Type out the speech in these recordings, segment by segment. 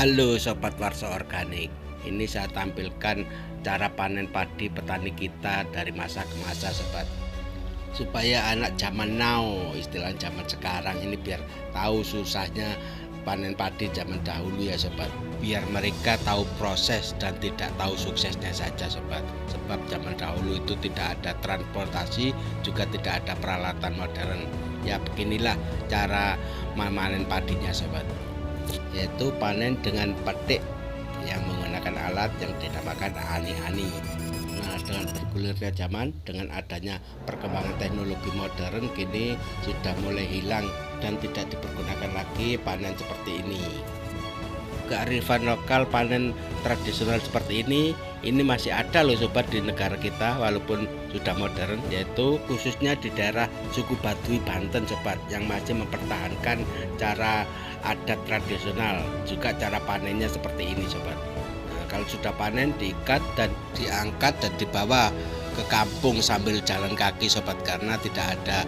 Halo Sobat Warso Organik, ini saya tampilkan cara panen padi petani kita dari masa ke masa Sobat. Supaya anak zaman now, istilah zaman sekarang ini biar tahu susahnya panen padi zaman dahulu ya Sobat. Biar mereka tahu proses dan tidak tahu suksesnya saja Sobat. Sebab zaman dahulu itu tidak ada transportasi, juga tidak ada peralatan modern. Ya beginilah cara memanen padinya Sobat, yaitu panen dengan petik yang menggunakan alat yang dinamakan ani-ani. Nah, dengan bergulirnya zaman, dengan adanya perkembangan teknologi modern, kini sudah mulai hilang dan tidak dipergunakan lagi panen seperti ini. Kearifan lokal panen tradisional seperti ini masih ada loh Sobat di negara kita walaupun sudah modern, yaitu khususnya di daerah suku Baduy Banten Sobat, yang masih mempertahankan cara adat tradisional, juga cara panennya seperti ini Sobat. Nah, kalau sudah panen diikat dan diangkat dan dibawa ke kampung sambil jalan kaki Sobat, karena tidak ada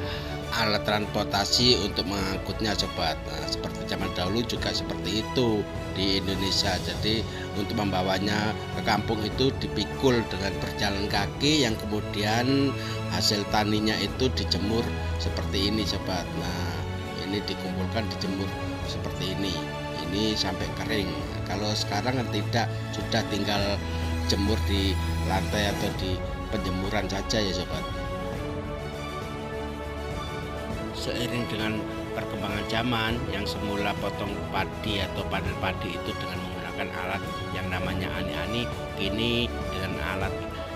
alat transportasi untuk mengangkutnya Sobat. Nah, seperti zaman dahulu juga seperti itu di Indonesia. Jadi untuk membawanya ke kampung itu dipikul dengan berjalan kaki, yang kemudian hasil taninya itu dijemur seperti ini Sobat. Nah, ini dikumpulkan dijemur seperti ini sampai kering. Kalau sekarang kan tidak, sudah tinggal jemur di lantai atau di penjemuran saja ya Sobat. Seiring dengan perkembangan zaman, yang semula potong padi atau panen padi itu dengan menggunakan alat yang namanya ani-ani, kini dengan alat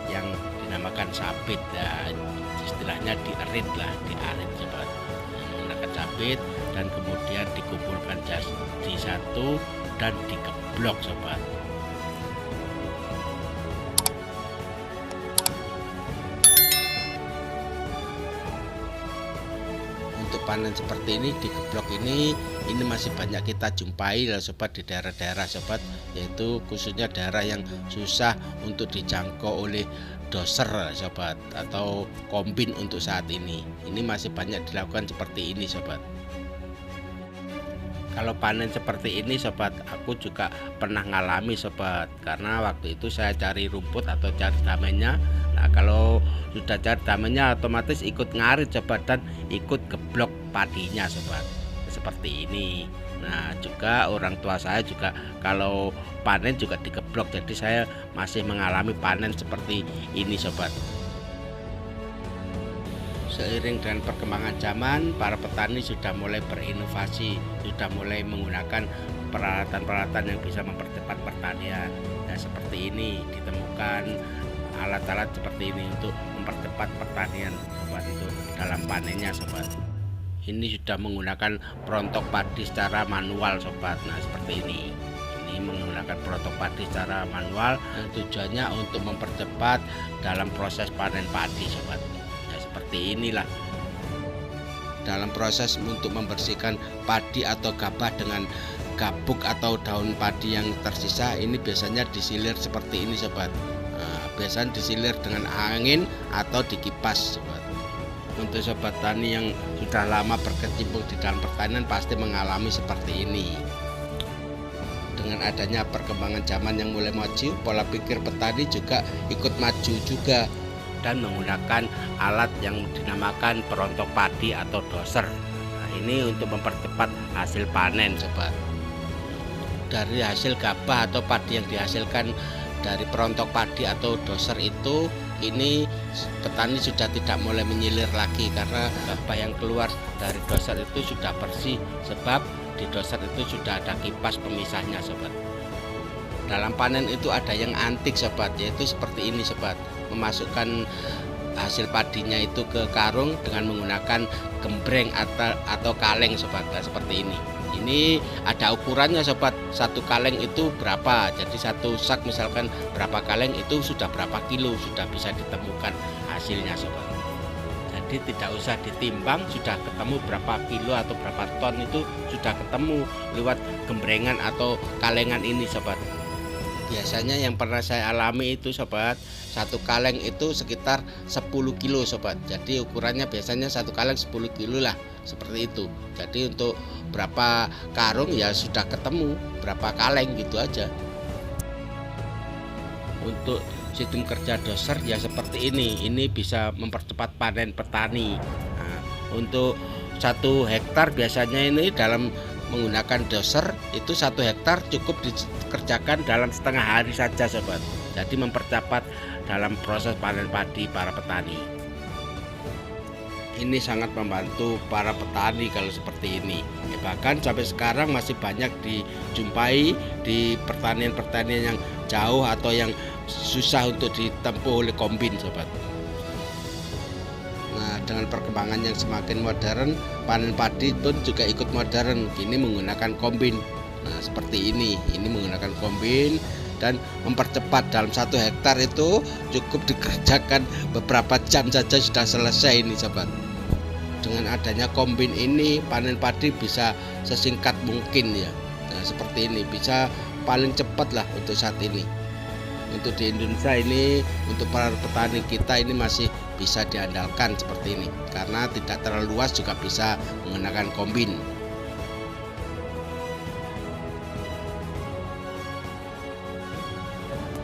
yang dinamakan sabit, ya, istilahnya diarit Sobat. Menggunakan sabit dan kemudian dikumpulkan di satu dan dikeblok Sobat. Untuk panen seperti ini di geblok ini masih banyak kita jumpai lah Sobat di daerah-daerah Sobat, yaitu khususnya daerah yang susah untuk dijangkau oleh doser Sobat atau kombin untuk saat ini. Ini masih banyak dilakukan seperti ini Sobat. Kalau panen seperti ini Sobat, aku juga pernah ngalami Sobat, karena waktu itu saya cari rumput atau cari damennya. Nah, kalau sudah cari damennya otomatis ikut ngarit Sobat, dan ikut geblok padinya Sobat, seperti ini. Nah, juga orang tua saya juga kalau panen juga digeblok, jadi saya masih mengalami panen seperti ini Sobat. Seiring dengan perkembangan zaman, para petani sudah mulai berinovasi, sudah mulai menggunakan peralatan-peralatan yang bisa mempercepat pertanian. Nah, seperti ini ditemukan alat-alat seperti ini untuk mempercepat pertanian Sobat, itu dalam panennya Sobat. Ini sudah menggunakan perontok padi secara manual Sobat. Nah, seperti ini menggunakan perontok padi secara manual, dan tujuannya untuk mempercepat dalam proses panen padi Sobat. Seperti inilah dalam proses untuk membersihkan padi atau gabah dengan gabuk atau daun padi yang tersisa. Ini biasanya disilir seperti ini Sobat. Nah, biasanya disilir dengan angin atau dikipas Sobat. Untuk sobat tani yang sudah lama berkecimpung di dalam pertanian pasti mengalami seperti ini. Dengan adanya perkembangan zaman yang mulai maju, pola pikir petani juga ikut maju juga, dan menggunakan alat yang dinamakan perontok padi atau doser. Nah, ini untuk mempercepat hasil panen Sobat. Dari hasil gabah atau padi yang dihasilkan dari perontok padi atau doser itu, ini petani sudah tidak mulai menyilir lagi, karena gabah yang keluar dari doser itu sudah bersih, sebab di doser itu sudah ada kipas pemisahnya Sobat. Dalam panen itu ada yang antik Sobat, yaitu seperti ini Sobat, memasukkan hasil padinya itu ke karung dengan menggunakan gembreng atau kaleng Sobat. Nah, seperti ini ada ukurannya Sobat, satu kaleng itu berapa, jadi satu sak misalkan berapa kaleng itu sudah berapa kilo, sudah bisa ditemukan hasilnya Sobat. Jadi tidak usah ditimbang, sudah ketemu berapa kilo atau berapa ton, itu sudah ketemu lewat gembrengan atau kalengan ini Sobat. Biasanya yang pernah saya alami itu Sobat, satu kaleng itu sekitar 10 kilo Sobat. Jadi ukurannya biasanya satu kaleng 10 kilo lah. seperti itu. Jadi untuk berapa karung ya sudah ketemu, berapa kaleng gitu aja. Untuk sistem kerja doser ya seperti ini bisa mempercepat panen petani. Nah, untuk 1 hektar biasanya ini dalam menggunakan doser itu 1 hektar cukup dikerjakan dalam setengah hari saja sobat. Jadi mempercepat dalam proses panen padi para petani. Ini sangat membantu para petani kalau seperti ini. Bahkan sampai sekarang masih banyak dijumpai di pertanian-pertanian yang jauh atau yang susah untuk ditempuh oleh kombin sobat. Nah, dengan perkembangan yang semakin modern, panen padi pun juga ikut modern. Kini menggunakan kombin. Nah, seperti ini menggunakan kombin dan mempercepat. Dalam 1 hektar itu cukup dikerjakan beberapa jam saja sudah selesai ini sobat. Dengan adanya kombin ini panen padi bisa sesingkat mungkin ya. Nah, seperti ini bisa paling cepat lah untuk saat ini. Untuk di Indonesia ini, untuk para petani kita ini masih bisa diandalkan seperti ini karena tidak terlalu luas juga bisa menggunakan kombin.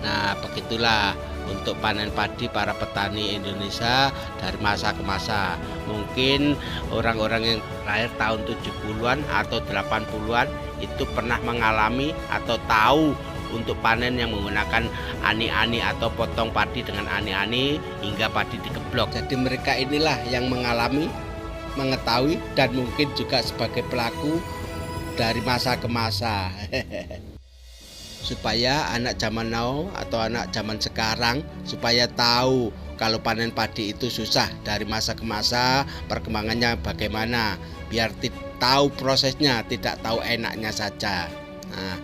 Nah, begitulah untuk panen padi para petani Indonesia dari masa ke masa. Mungkin orang-orang yang lahir tahun 70-an atau 80-an itu pernah mengalami atau tahu untuk panen yang menggunakan ani-ani atau potong padi dengan ani-ani hingga padi dikeblok. Jadi mereka inilah yang mengalami, mengetahui dan mungkin juga sebagai pelaku dari masa ke masa. Supaya anak zaman now atau anak zaman sekarang supaya tahu kalau panen padi itu susah dari masa ke masa, perkembangannya bagaimana, biar tahu prosesnya, tidak tahu enaknya saja. Nah,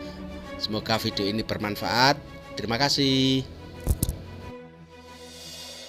semoga video ini bermanfaat. Terima kasih.